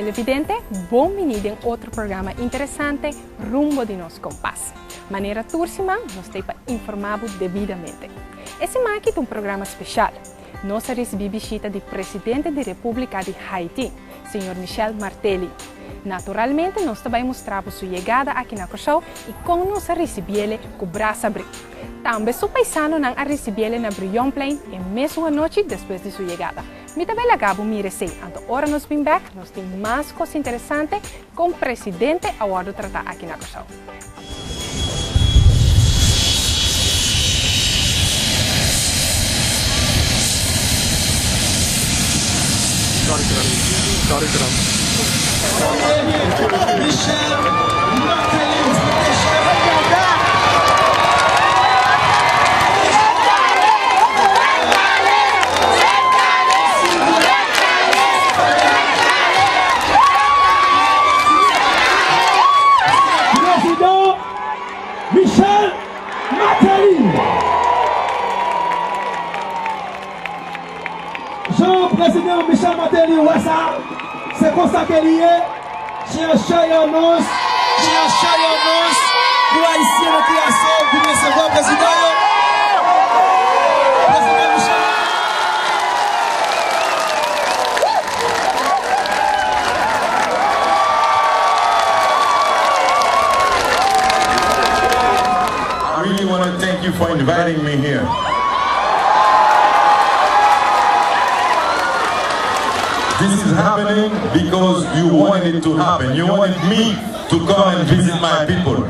televidente, bem-vindo em outro programa interessante, Rumbo di Nos Kompas. Maneira tursima, nós temos informado devidamente. Esse aqui é um programa especial. Nós recebemos Bishita di Presidente da República de Haiti, Sr. Martelly. Naturalmente, nós também mostramos sua chegada aqui na show e como nós recebemos com o braço aberto. Também seu paisano não recebeu na Brion Plain e mesmo a noite depois de sua chegada. Me também acabo me receber. Então, agora nós vamos back, nós temos mais coisas interessantes com o Presidente a tratar aqui na show. President Michel Martelly, c'est comme ça qu'il est. J'ai un chat en os, pour haïtien de création, pour recevoir président. Président Michel. I really want to thank you for inviting me here. This is happening because you wanted it to happen. You wanted me to come and visit my people.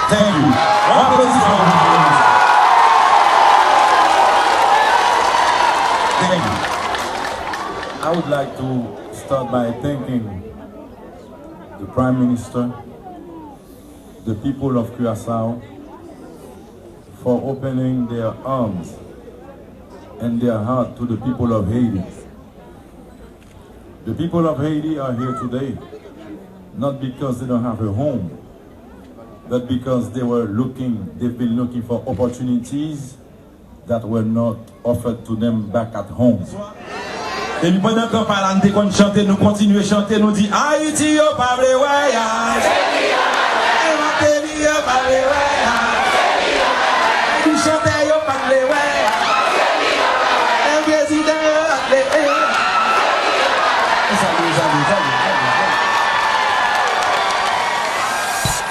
Thank you. Thank you. I would like to start by thanking the Prime Minister, the people of Curaçao, for opening their arms and their heart to the people of Haiti. The people of Haiti are here today, not because they don't have a home, but because they've been looking for opportunities that were not offered to them back at home. Et puis pendant qu'on parle, on chante, nous continuons à chanter, nous dit Haïti, yo pas le voyage. Martelly, yo pas le voyage. Nous chantons, yo pas le voyage. Le président, yo pas le voyage.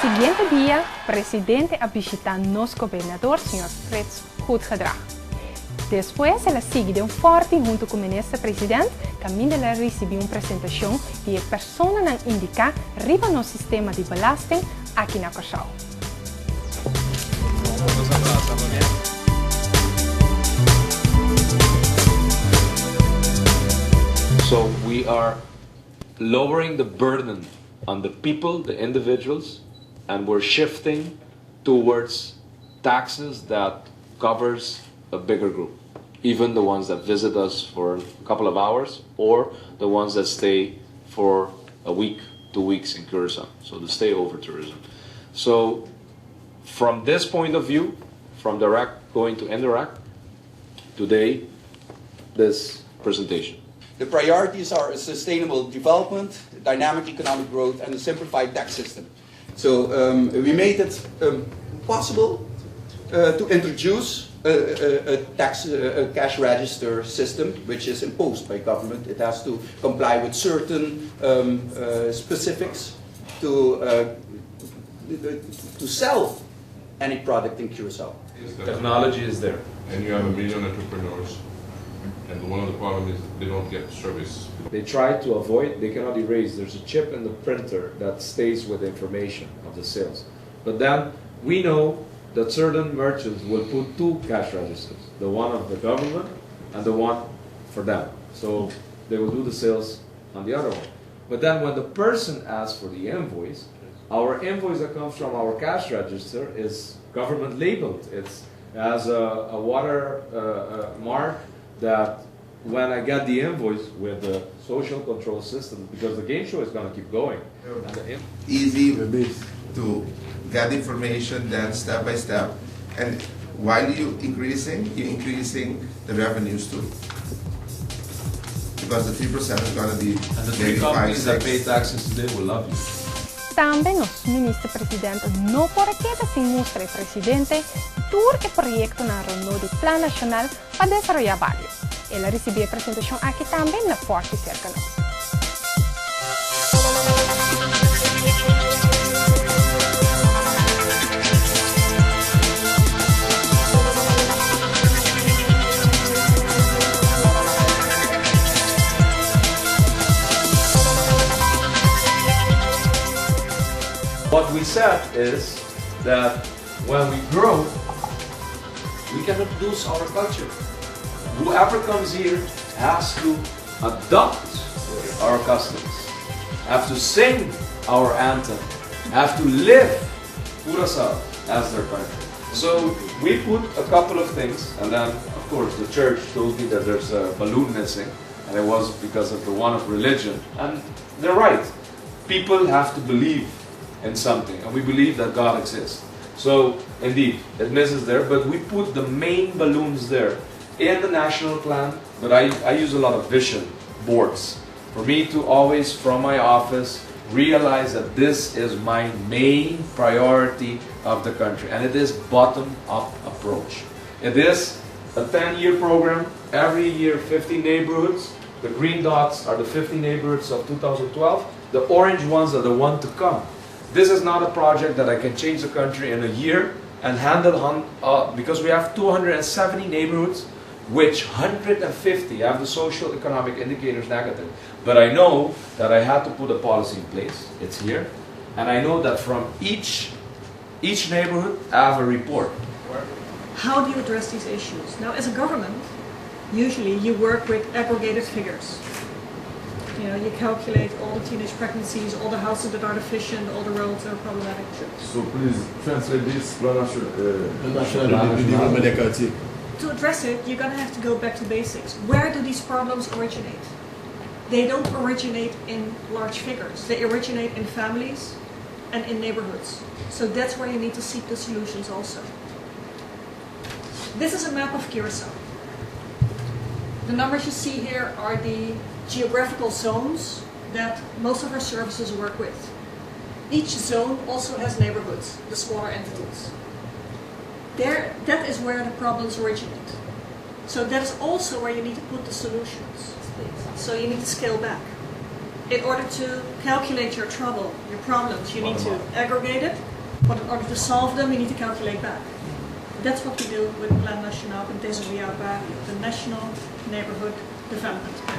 Siguiente dia, presidente a visitar nosso governador, Sr. Fritz Goedgedrag. Depois, ela segue um forte junto com o ministro-presidente, caminho ela recebeu uma apresentação e a pessoa não indica riba no sistema de belasting aqui na Curaçao. So we are lowering the burden on the people, the individuals, and we're shifting towards taxes that covers a bigger group, even the ones that visit us for a couple of hours or the ones that stay for a week, 2 weeks in Curaçao, so the stay over tourism. So from this point of view, from direct going to indirect, today, this presentation. The priorities are a sustainable development, dynamic economic growth, and a simplified tax system. So we made it possible to introduce a cash register system, which is imposed by government. It has to comply with certain specifics to sell any product in Curaçao. Technology is there. And you have 1 million entrepreneurs. And one of the problems is they don't get service. They try to avoid, they cannot erase. There's a chip in the printer that stays with the information of the sales. But then we know that certain merchants will put 2 cash registers, the one of the government and the one for them. So they will do the sales on the other one. But then when the person asks for the invoice, our invoice that comes from our cash register is government labeled. It has a water mark that when I get the invoice with the social control system, because the game show is going to keep going. Easy to get information then step by step, and while you're increasing the revenues too. because the 3% is going to be And the maybe three companies 5, that 6. pay taxes today will love you. Também nosso ministro presidente não pode quedar sem mostrar ao presidente todo o projeto na reunião do Plano Nacional para desenvolver barrio. Ela recebeu a apresentação aqui também na porta cerca nós. What we said is that when we grow, we can introduce our culture. Whoever comes here has to adopt our customs, have to sing our anthem, have to live Curaçao as their country. So we put a couple of things, and then of course the church told me that there's a balloon missing, and it was because of the one of religion. And they're right. People have to believe in something, and we believe that God exists. So indeed, it misses there, but we put the main balloons there in the national plan. But I use a lot of vision boards for me to always, from my office, realize that this is my main priority of the country, and it is bottom-up approach. It is a 10-year program, every year 50 neighborhoods. The green dots are the 50 neighborhoods of 2012. The orange ones are the one to come. This is not a project that I can change the country in a year and handle because we have 270 neighborhoods, which 150 have the social economic indicators negative. But I know that I had to put a policy in place. It's here. And I know that from each neighborhood, I have a report. How do you address these issues? Now, as a government, usually you work with aggregated figures. You know, you calculate all the teenage pregnancies, all the houses that are deficient, all the roads that are problematic. So please translate this plan To address it, you're going to have to go back to basics. Where do these problems originate? They don't originate in large figures. They originate in families and in neighborhoods. So that's where you need to seek the solutions also. This is a map of Curaçao. The numbers you see here are the geographical zones that most of our services work with. Each zone also has neighborhoods, the smaller entities. That is where the problems originate. So that is also where you need to put the solutions. So you need to scale back. In order to calculate your trouble, your problems, you need to aggregate it, but in order to solve them, you need to calculate back. That's what we do with Plan Nacional in Desenvolver, the National Neighborhood Development Plan.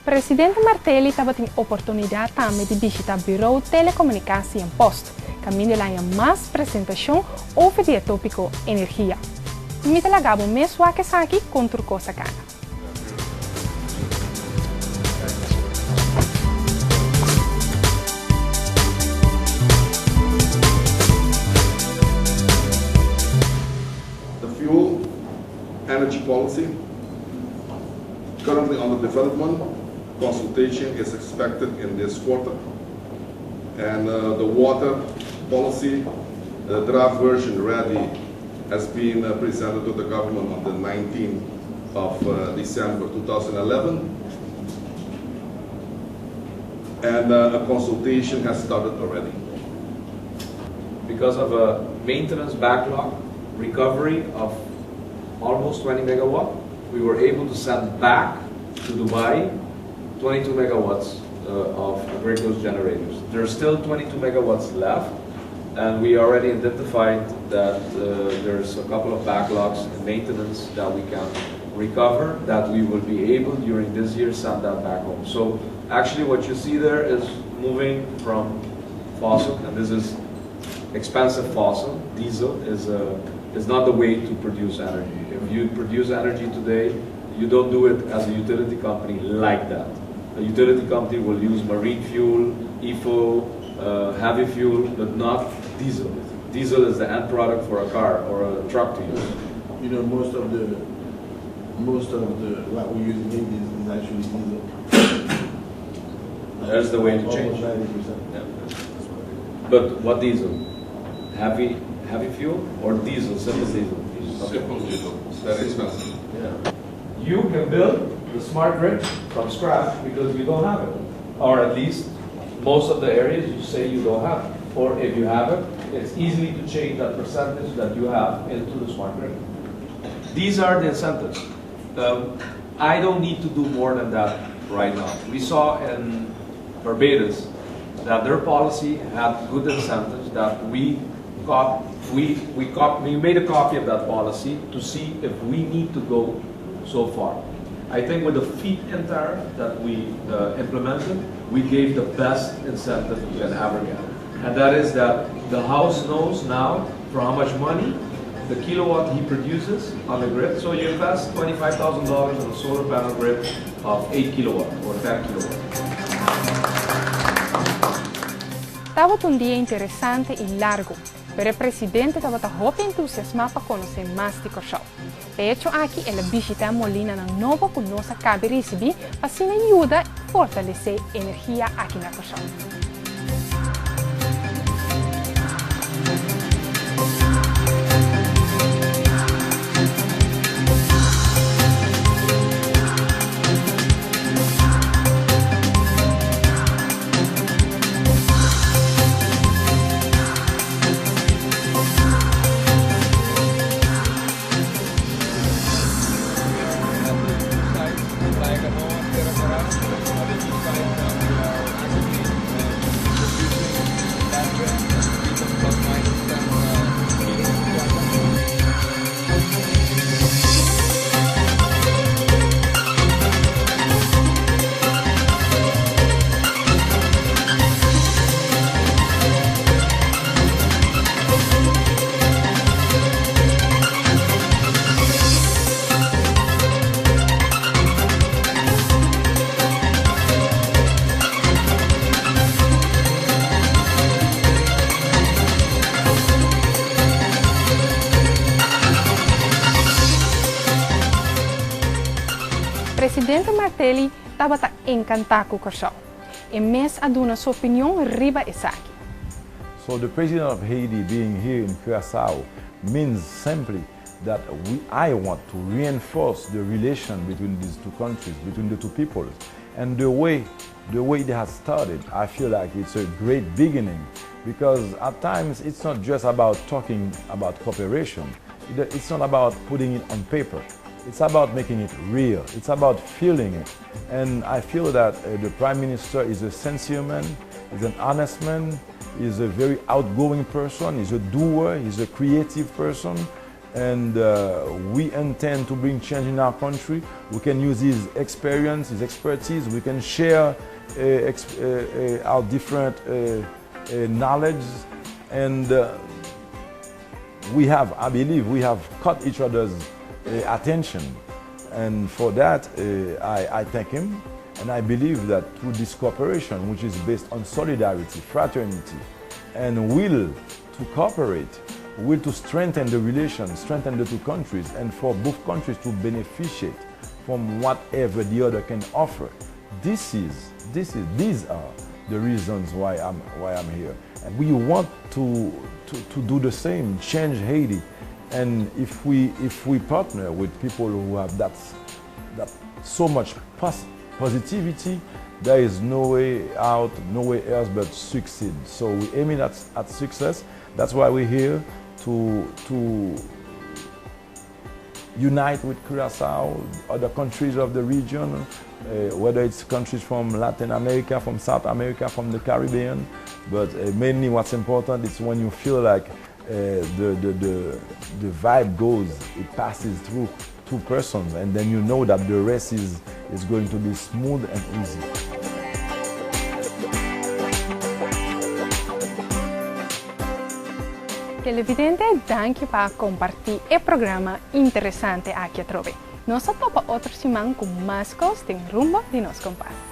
Presidente Martelly estava tendo oportunidade também de visitar o Bureau de Telecomunicação e Posto, caminho lá em mais apresentação over o tópico energia. Me telagabo mesmo a que aqui contra o Costa Cana. The fuel energy policy currently under development. Consultation is expected in this quarter, and the water policy, the draft version ready, has been presented to the government on the 19th of December 2011, and a consultation has started already. Because of a maintenance backlog, recovery of almost 20 megawatt, we were able to send back to Dubai 22 megawatts of agricultural generators. There are still 22 megawatts left, and we already identified that there's a couple of backlogs in maintenance that we can recover, that we will be able during this year send that back home. So actually what you see there is moving from fossil, and this is expensive fossil. Diesel is not the way to produce energy. If you produce energy today, you don't do it as a utility company like that. A utility company will use marine fuel, EFO, heavy fuel, but not diesel. Diesel is the end product for a car or a truck to use. You know, most of the what we use in is actually diesel. That's the way to change. 90%. Yeah. But what diesel? Heavy fuel or diesel? Simple diesel. Simple diesel. very expensive. Yeah. You can build the smart grid from scratch because you don't have it. Or at least most of the areas you say you don't have it. Or if you have it, it's easy to change that percentage that you have into the smart grid. These are the incentives. I don't need to do more than that right now. We saw in Barbados that their policy had good incentives that we made a copy of that policy to see if we need to go so far. I think with the feed-in tariff that we implemented, we gave the best incentive you can ever get. And that is that the house knows now for how much money the kilowatt he produces on the grid. So you invest $25,000 in a solar panel grid of 8 kilowatt or 10 kilowatt. Estava um dia interessante e largo, pero o presidente estava muito entusiasmado para conhecer mais de Corsau. De hecho, aqui ele Bishita Molina na nova que nós acabamos de receber para se ajuda a fortalecer a energia aqui na Corsau. Presidente Martelly estava encantado com o Corsau e mesmo a dar sua opinião riba essa aqui. So the President of Haiti being here in Curaçao means simply that I want to reinforce the relation between these two countries, between the two peoples. And the way it has started, I feel like it's a great beginning, because at times it's not just about talking about cooperation. It's not about putting it on paper. It's about making it real. It's about feeling it. And I feel that the Prime Minister is a sincere man, is an honest man, is a very outgoing person, is a doer, is a creative person. And we intend to bring change in our country. We can use his experience, his expertise. We can share our different knowledge. And I believe we have caught each other's attention, and for that I thank him, and I believe that through this cooperation, which is based on solidarity, fraternity, and will to cooperate, will to strengthen the relations, strengthen the two countries, and for both countries to beneficiate from whatever the other can offer. These are the reasons why I'm here, and we want to do the same, change Haiti. And if we partner with people who have that so much positivity, there is no way out, no way else but succeed. So we're aiming at success. That's why we're here to unite with Curaçao, other countries of the region, whether it's countries from Latin America, from South America, from the Caribbean. But mainly what's important is when you feel like the vibe goes, it passes through two persons, and then you know that the rest is going to be smooth and easy. Televidente, danke para compartilhar o programa interessante aqui a trove. Nós topa outra semana com mais coisas em Rumbo de Nos Kompas.